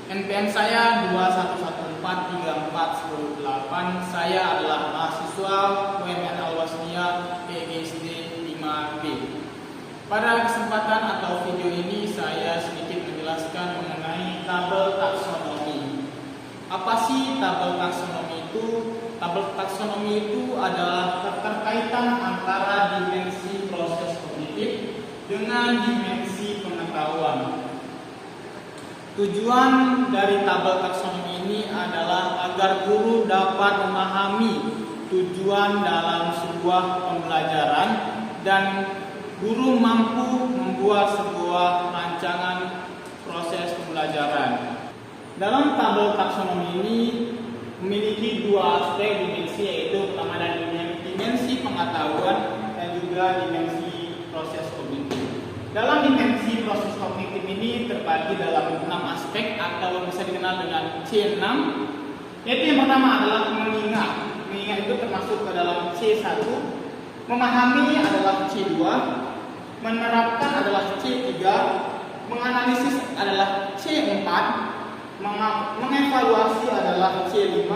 NPM saya 211434108. Saya adalah mahasiswa UMN Al-Wasniyah PGSD 5B. Pada kesempatan atau video ini saya sedikit menjelaskan mengenai tabel taksonomi. Apa sih tabel taksonomi itu? Tabel taksonomi itu adalah keterkaitan antara dimensi proses kognitif dengan dimensi pengetahuan. Tujuan dari tabel taksonomi ini adalah agar guru dapat memahami tujuan dalam sebuah pembelajaran dan guru mampu membuat sebuah rancangan proses pembelajaran. Dalam tabel taksonomi ini memiliki dua aspek dimensi, yaitu pertama ada dimensi pengetahuan dan juga dimensi proses kognitif. Dalam dimensi proses kognitif ini terbagi dalam 6 aspek atau bisa dikenal dengan C6, yaitu yang pertama adalah mengingat. Mengingat itu termasuk ke dalam C1, memahami adalah C2, menerapkan adalah C3, menganalisis adalah C4, mengevaluasi adalah C5,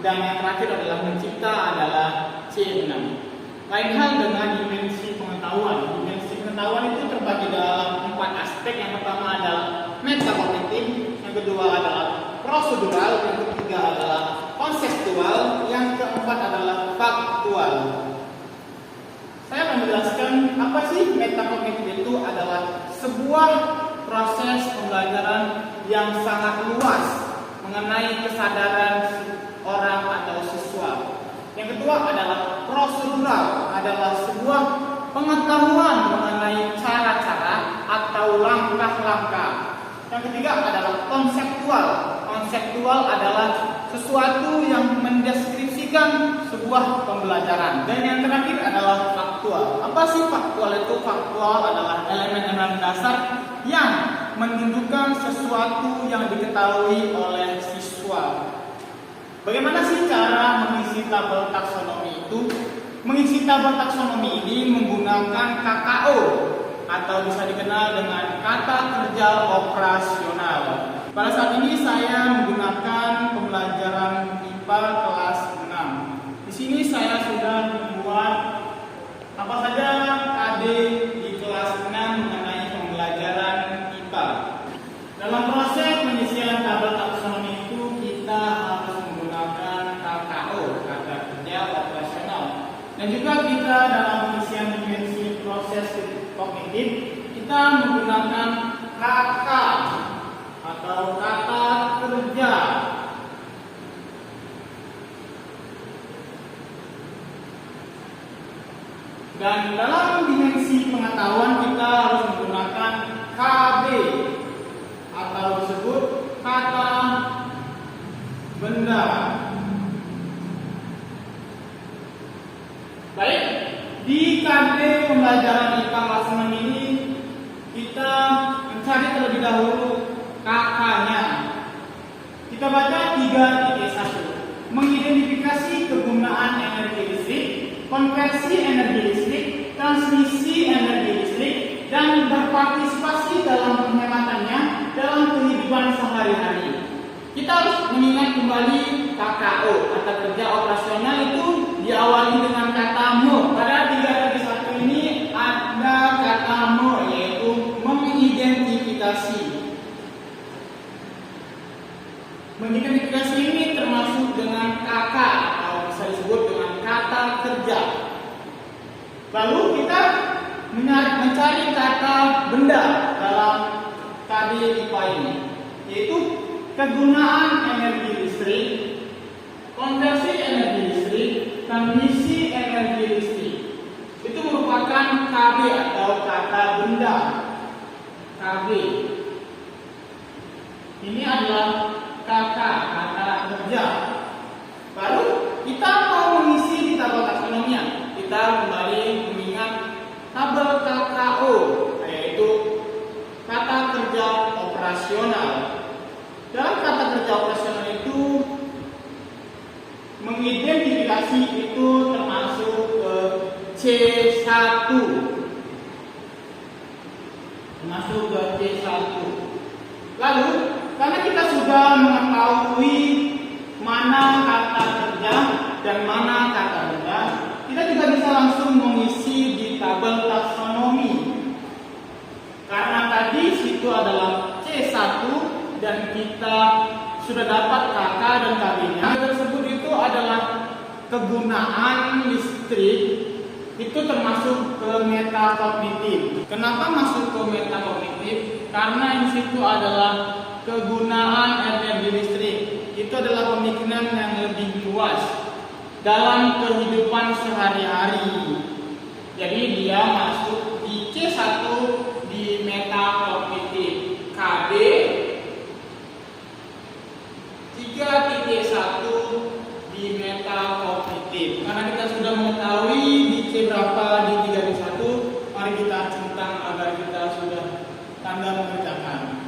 dan yang terakhir adalah mencipta adalah C6. Lain hal dengan dimensi pengetahuan. Dimensi pengetahuan itu terbagi dalam 4 aspek. Yang pertama adalah metakognitif, yang kedua adalah prosedural, yang ketiga adalah konseptual, yang keempat adalah faktual. Saya akan menjelaskan apa sih metakognitif itu. Adalah sebuah proses pembelajaran yang sangat luas mengenai kesadaran orang atau siswa. Yang kedua adalah prosedural, adalah sebuah pengetahuan mengenai cara-cara atau langkah-langkah. Yang ketiga adalah konseptual. Konseptual adalah sesuatu yang mendeskripsikan sebuah pembelajaran. Dan yang terakhir adalah faktual. Apa sih faktual itu? Faktual adalah elemen-elemen dasar yang menunjukkan sesuatu yang diketahui oleh siswa. Bagaimana sih cara mengisi tabel taksonomi itu? Mengisi tabel taksonomi ini menggunakan KKO atau bisa dikenal dengan kata kerja operasional. Pada saat ini saya menggunakan pembelajaran IPA kelas 6. Di sini saya sudah membuat apa saja KD di kelas 6 mengenai pembelajaran IPA. Dalam proses pengisian tabel taksonomi itu kita harus menggunakan KKO, kata kerja operasional. Dan juga kita dalam pengisian dimensi proses kognitif kita menggunakan KK atau kata kerja. Dan dalam dimensi pengetahuan kita harus menggunakan KB atau disebut kata benda. Baik, di KD pembelajaran IPA kelas 6 ini kita mencari terlebih dahulu KK-nya. Kita baca 3.1. Mengidentifikasi kegunaan energi listrik, konversi energi listrik, transmisi energi listrik, dan berpartisipasi dalam penghematannya dalam kehidupan sehari-hari. Kita harus mengingat kembali KKO, kata kerja operasional itu diawali dengan kata mo. Pada 3.1 ini ada kata mo, yaitu mengidentifikasi. Mengidentifikasi ini termasuk dengan KK atau bisa disebut dengan kata kerja. Lalu kita mencari kata benda dalam KD IPA ini, yaitu kegunaan energi listrik, konversi energi listrik, transmisi energi listrik. Itu merupakan KB atau kata benda. KB. Ini adalah KK, kata kerja. Baru kita mau mengisi di tabel taksonominya. Kita kembali mengingat tabel KKO, yaitu kata kerja operasional. Dalam kata kerja operasional itu mengidentifikasi itu termasuk ke C1. Masuk ke C1. Lalu karena kita sudah mengetahui mana kata kerja dan mana kata benda, kita juga bisa langsung mengisi di tabel taksonomi. Karena tadi situ adalah C1 dan kita sudah dapat KK dan KB-nya. Tersebut itu adalah kegunaan listrik, itu termasuk ke metakognitif. Kenapa masuk ke metakognitif? Karena di situ adalah kegunaan energi listrik. Itu adalah pemikiran yang lebih luas dalam kehidupan sehari-hari. Jadi dia masuk di C1 di metakognitif. KB 3.1 di metakognitif. Karena kita sudah mengetahui di C berapa di 3.1, mari kita centang agar kita sudah tanda mengerjakan.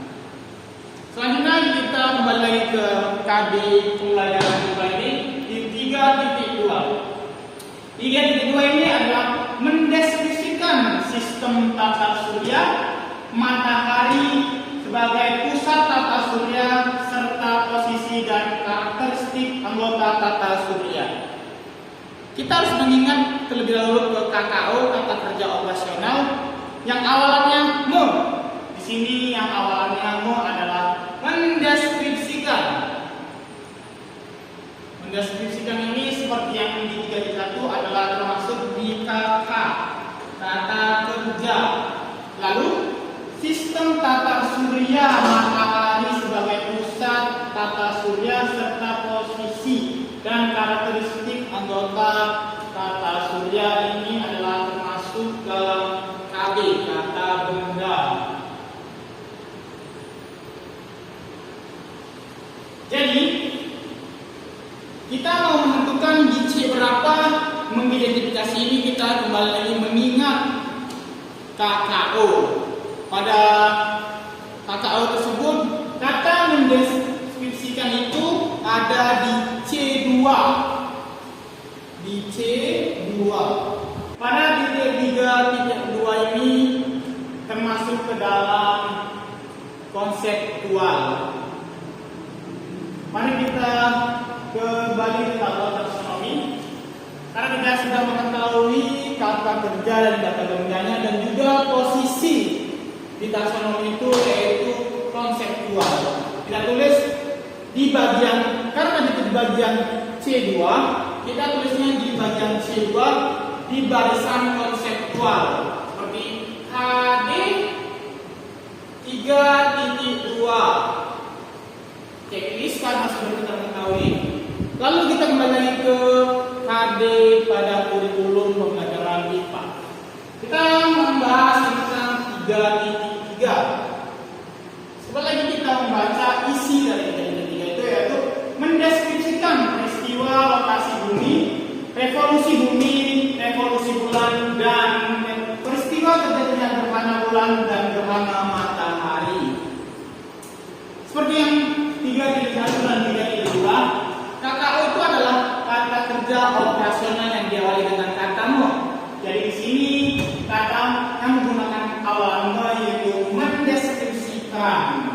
Selanjutnya kita kembali lagi ke KB pembelajaran kita ini di 3.2. 3.2 ini adalah mendeskripsikan sistem tata surya matahari sebagai pusat tata surya serta posisi dan karakteristik anggota tata surya. Kita harus mengingat terlebih dahulu ke KKO, kata kerja operasional, yang awalannya mo. Di sini yang awalannya mo adalah mendeskripsikan. Mendeskripsikan ini seperti yang di 3.1 adalah termasuk di KK, kata kerja. Lalu sistem tata surya matahari sebagai pusat tata surya serta posisi dan karakteristik anggota tata surya ini adalah termasuk dalam KB, kata benda. Jadi kita mau menentukan di C berapa mengidentifikasi ini, kita kembali lagi mengingat KKO. Pada KKO tersebut, kata mendeskripsikan itu ada di C2. Di C2. Pada titik 3.2 ini termasuk ke dalam konseptual. Mari kita kembali ke tabel taksonomi. Karena kita sudah mengetahui kata kerja dan kata bendanya dan juga posisi di taksonomi itu yaitu konseptual. Kita tulis di bagian, karena di bagian C2, kita tulisnya di bagian C2 di barisan konseptual seperti KD 3.2. Checklist karena sudah kita mengetahui. Lalu kita kembali lagi ke KD pada kurikulum pembelajaran IPA. Kita membahas tentang 3.3. Sebentar lagi kita membaca isi dari 3.3 itu, yaitu mendeskripsikan peristiwa rotasi bumi, revolusi bulan, dan peristiwa terjadinya gerhana bulan dan gerhana matahari. Seperti yang 3.1 dan 3.2, KKO itu adalah kata kerja operasional yang diawali dengan kata mo. Jadi di sini kata yang menggunakan awalan mo yaitu mendeskripsikan.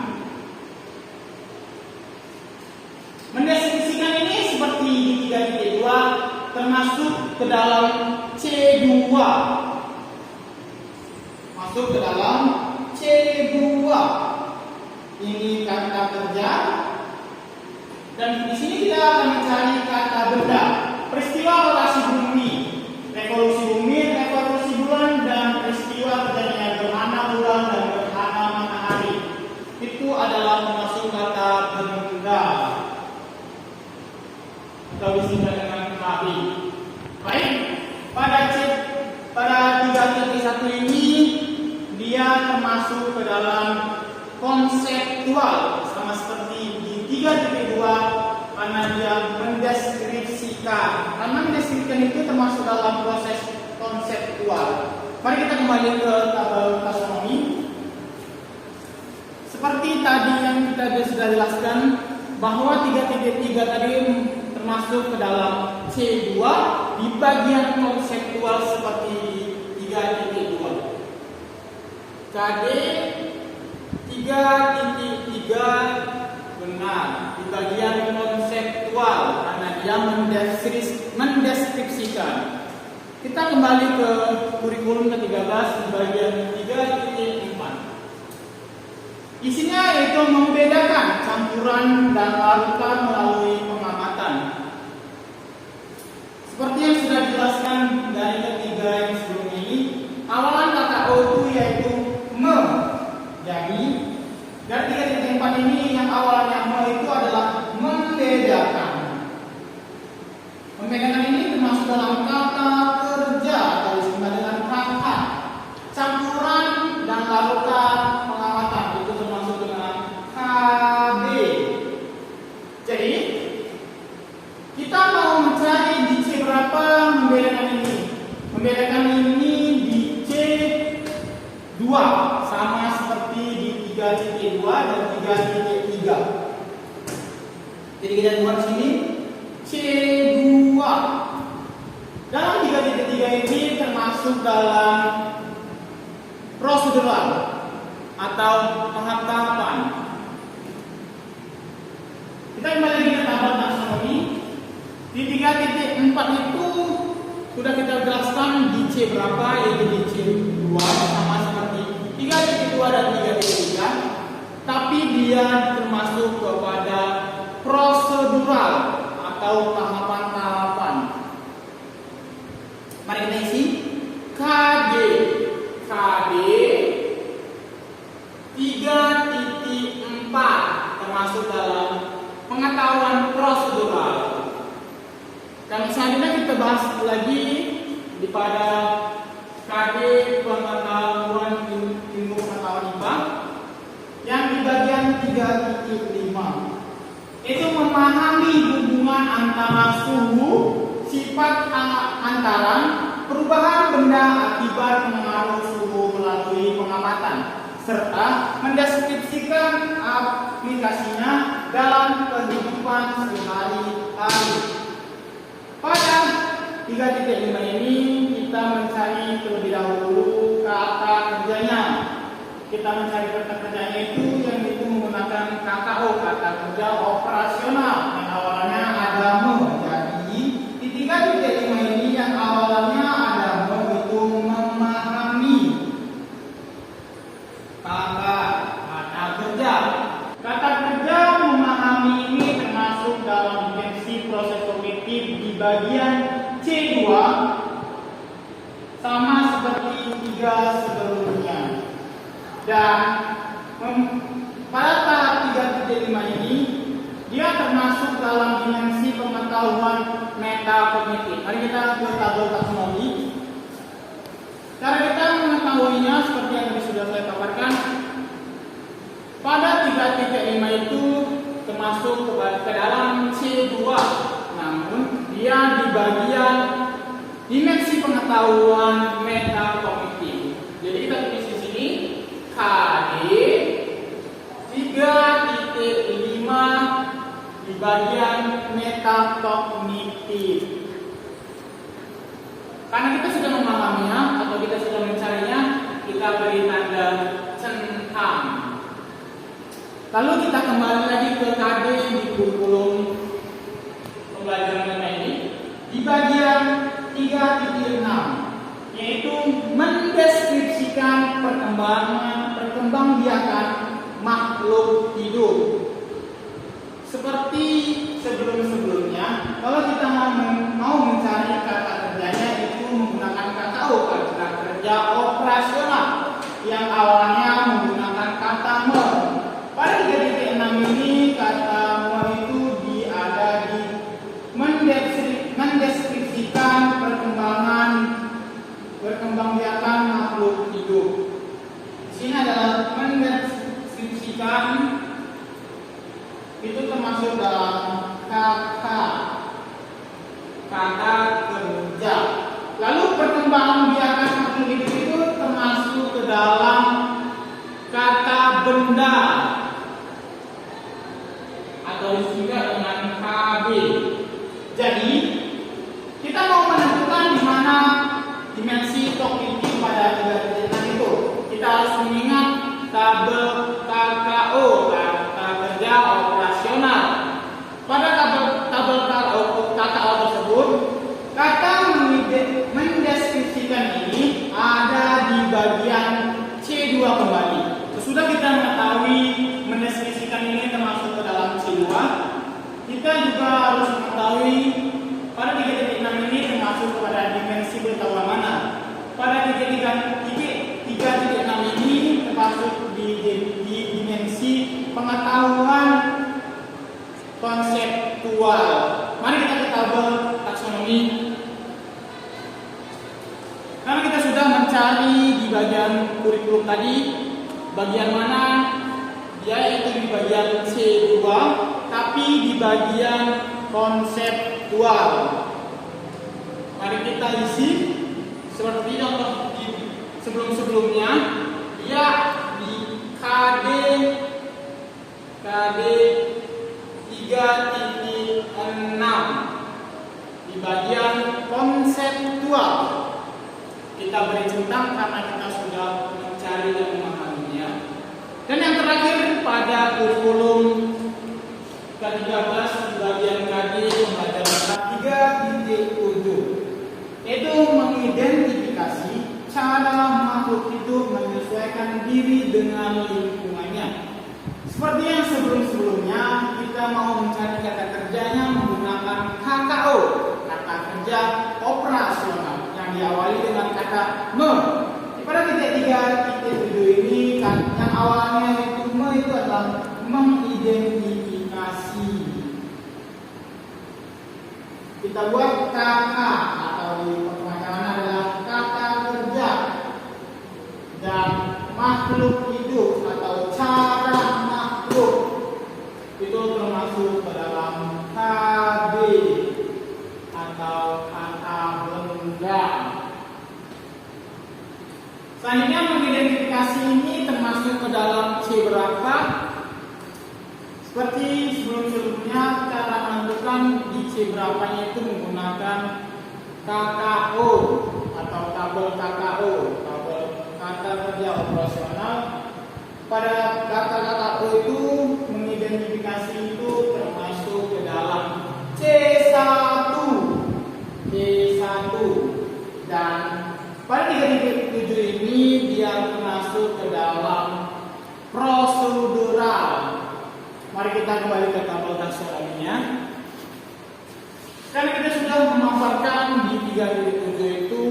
Mendeskripsikan ini seperti di 3.2 termasuk ke dalam C2. Masuk ke dalam C2. Ini kata kerja. Dan di sini kita akan mencari kata benda. Peristiwa rotasi bumi, revolusi bulan, dan peristiwa terjadinya gerhana bulan dan gerhana matahari. Itu adalah termasuk kata benda. Atau disingkat dengan KB. Baik, pada 3.1 ini dia termasuk ke dalam konseptual, sama seperti di 3.2 karena dia mendeskripsikan. Karena mendeskripsikan itu termasuk dalam proses konseptual. Mari kita kembali ke tabel taksonomi. Seperti tadi yang kita sudah jelaskan bahwa 3.3 tadi termasuk ke dalam C2 di bagian konseptual seperti 3.2. KD 3.3 benar di bagian mendeskripsikan. Kita kembali ke kurikulum ke-13 di bagian 3.4. Isinya yaitu membedakan campuran dan larutan melalui pengamatan. Seperti yang sudah dijelaskan dari ketiga yang sebelumnya ini, awalan kata O itu yaitu me. Jadi dari 3.4 ini yang awalnya me itu adalah membedakan. Membedakan ini termasuk dalam kata kerja atau disebut dengan kata. Campuran dan larutan pengamatan itu termasuk dengan KB. Jadi kita mau mencari di C berapa membedakan ini. Membedakan ini di C2 sama seperti di 3.2 dan 3.3. Jadi kita buat sini C2. Dalam 3.3 ini termasuk dalam prosedural atau tahap-tahapan. Kita kembali lagi ke tabel taksonomi. Di 3.4 itu sudah kita jelaskan di C berapa, yaitu di C2 sama seperti 3.2 dan 3.3, tapi dia termasuk kepada prosedural atau tahapan-tahapan. Mari kita isi KD 3.4 termasuk dalam pengetahuan prosedural. Dan selanjutnya kita bahas lagi di pada KD pengetahuan ilmu pengetahuan IPA yang di bagian 3.5. Itu memahami hubungan antara suhu, sifat antaran, perubahan benda akibat pengaruh suhu melalui pengamatan, serta mendeskripsikan aplikasinya dalam kehidupan sehari-hari. Pada 3.5 ini kita mencari terlebih dahulu kata kerjanya. Kita mencari kata kerjanya itu yang itu menggunakan kata O, kata kerja operasional yang awalnya ada me. Jadi di 3.5 ini yang awalnya ada me itu memahami kata kerja. Kata kerja memahami ini termasuk dalam dimensi proses kognitif di bagian C2 sama seperti 3 sebelumnya. Dan pada tahap 3.5 ini dia termasuk dalam dimensi pengetahuan metakognitif. Mari kita ke tabel taksonomi. Cara kita mengetahuinya seperti yang tadi sudah saya paparkan. Pada 3.5 itu termasuk ke dalam C2, namun dia di bagian dimensi pengetahuan metakognitif. Jadi kita tulis di sini KD 3.5 di bagian metakognitif. Karena kita sudah memahaminya atau kita sudah mencarinya, kita beri tanda centang. Lalu kita kembali lagi ke KD di kurikulum pembelajaran ini di bagian 3.6, yaitu mendeskripsikan perkembangbiakan makhluk hidup. Seperti sebelum-sebelumnya, kalau kita mau mencari kata kerjanya itu menggunakan kata O, kata kerja operasional yang awalnya menggunakan kata me. Pada 3.6 ini kata me itu ada di mendeskripsikan perkembangbiakan makhluk hidup. Di sini adalah mendeskripsikan itu termasuk dalam kata kerja. Lalu perkembangbiakan makhluk hidup itu termasuk ke dalam kata benda atau disingkat dengan KB. Jadi kita mau menentukan di mana dimensi kognitif pada 3.6 itu. Kita harus mengingat tabel KKO, kata kerja operasional. Pada tabel KKO tersebut juga harus mengetahui pada 3.6 ini termasuk pada dimensi bertahuan mana. Pada 3.6 ini termasuk di dimensi pengetahuan konseptual. Mari kita ke tabel taksonomi. Karena kita sudah mencari di bagian kurikulum tadi, bagian mana dia yaitu di bagian C2, tapi di bagian konseptual. Mari kita isi seperti contoh di sebelum-sebelumnya, dia di KD 3.6 di bagian konseptual. Kita beri centang karena kita sudah mencari dan memahaminya. Dan yang terakhir pada kurikulum ke-13 di bagian KD pembelajaran 3.7 yaitu mengidentifikasi cara makhluk hidup menyesuaikan diri dengan lingkungannya. Seperti yang sebelum-sebelumnya, kita mau mencari kata kerjanya menggunakan KKO, kata kerja operasional, yang diawali dengan kata me. Pada titik 3.7 ini kan yang awalnya itu me itu adalah mengidentifikasi. Kita buat KK atau di pemacaran adalah kata kerja, dan makhluk hidup atau cara makhluk itu termasuk ke dalam KB atau kata benda. Selanjutnya mengidentifikasi ini termasuk ke dalam C berapa? Seperti sebelum-sebelumnya, cara menentukan di C berapanya itu menggunakan KKO atau tabel KKO, tabel kata kerja operasional. Pada kata KKO itu mengidentifikasi itu termasuk ke dalam C1, dan pada 3.7 ini dia termasuk ke dalam prosedural. Mari kita kembali ke tabel taksonominya. Karena kita sudah memaparkan di 3.7 itu,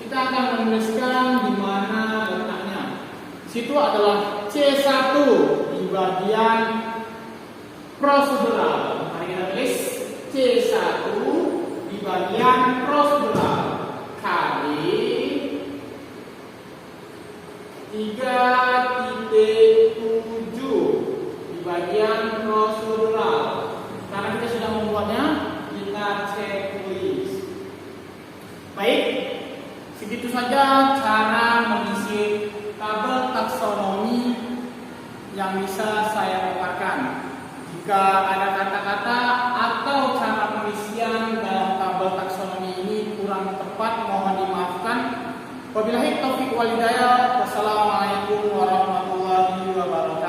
kita akan menuliskan di mana letaknya. Situ adalah C1 di bagian prosedural. Mari kita tulis C1 di bagian prosedural. KD 3.7 di bagian prosedural. Karena kita sudah membuatnya, kita checklist. Baik, segitu saja cara mengisi tabel taksonomi yang bisa saya paparkan. Jika ada kata-kata atau cara pengisian dalam tabel taksonomi ini kurang tepat, mohon dimaafkan. Wabillahi taufiq wal hidayah. Wassalamualaikum warahmatullahi wabarakatuh.